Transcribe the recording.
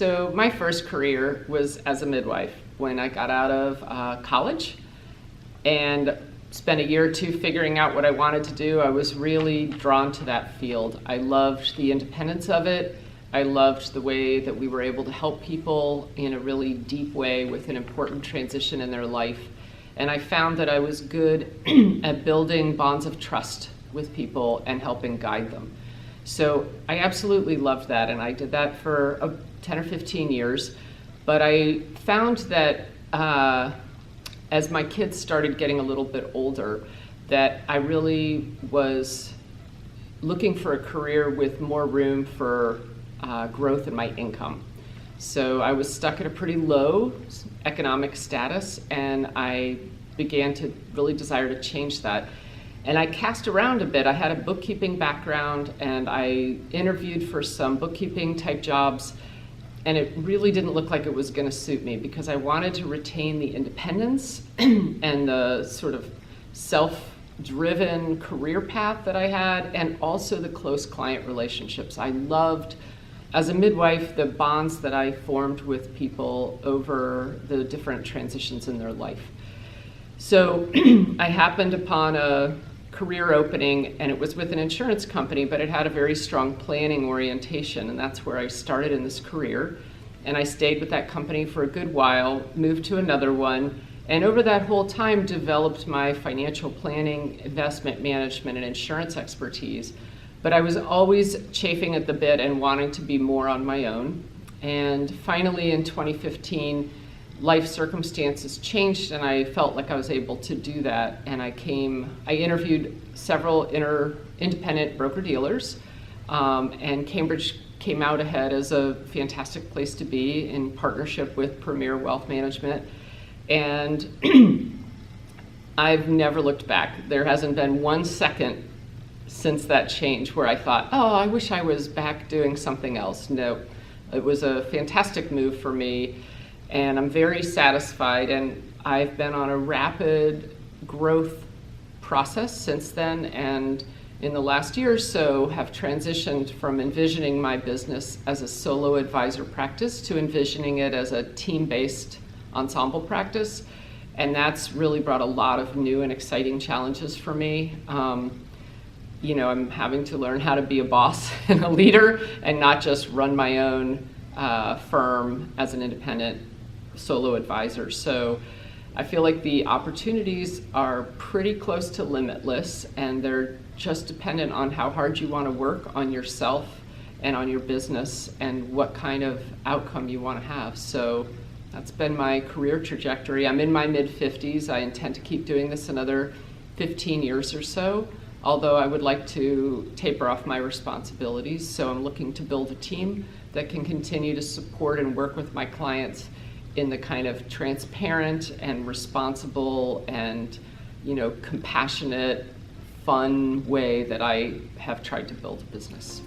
So my first career was as a midwife when I got out of college and spent a year or two figuring out what I wanted to do. I was really drawn to that field. I loved the independence of it. I loved the way that we were able to help people in a really deep way with an important transition in their life. And I found that I was good at building bonds of trust with people and helping guide them. So I absolutely loved that, and I did that for 10 or 15 years. But I found that as my kids started getting a little bit older, that I really was looking for a career with more room for growth in my income. So I was stuck at a pretty low economic status, and I began to really desire to change that. And I cast around a bit. I had a bookkeeping background, and I interviewed for some bookkeeping type jobs, and it really didn't look like it was going to suit me because I wanted to retain the independence and the sort of self-driven career path that I had, and also the close client relationships. I loved, as a midwife, the bonds that I formed with people over the different transitions in their life. So I happened upon a career opening, and it was with an insurance company, but it had a very strong planning orientation, and that's where I started in this career. And I stayed with that company for a good while, moved to another one, and over that whole time developed my financial planning, investment management, and insurance expertise. But I was always chafing at the bit and wanting to be more on my own. And finally in 2015, life circumstances changed, and I felt like I was able to do that. And I interviewed several independent broker-dealers, and Cambridge came out ahead as a fantastic place to be in partnership with Premier Wealth Management. And I've never looked back. There hasn't been 1 second since that change where I thought, oh, I wish I was back doing something else. No, it was a fantastic move for me, and I'm very satisfied, and I've been on a rapid growth process since then, and in the last year or so have transitioned from envisioning my business as a solo advisor practice to envisioning it as a team-based ensemble practice, and that's really brought a lot of new and exciting challenges for me. I'm having to learn how to be a boss and a leader and not just run my own firm as an independent solo advisor. So I feel like the opportunities are pretty close to limitless, and they're just dependent on how hard you want to work on yourself and on your business and what kind of outcome you want to have. So that's been my career trajectory. I'm in my mid-50s. I intend to keep doing this another 15 years or so, although I would like to taper off my responsibilities. So I'm looking to build a team that can continue to support and work with my clients in the kind of transparent and responsible and compassionate, fun way that I have tried to build a business.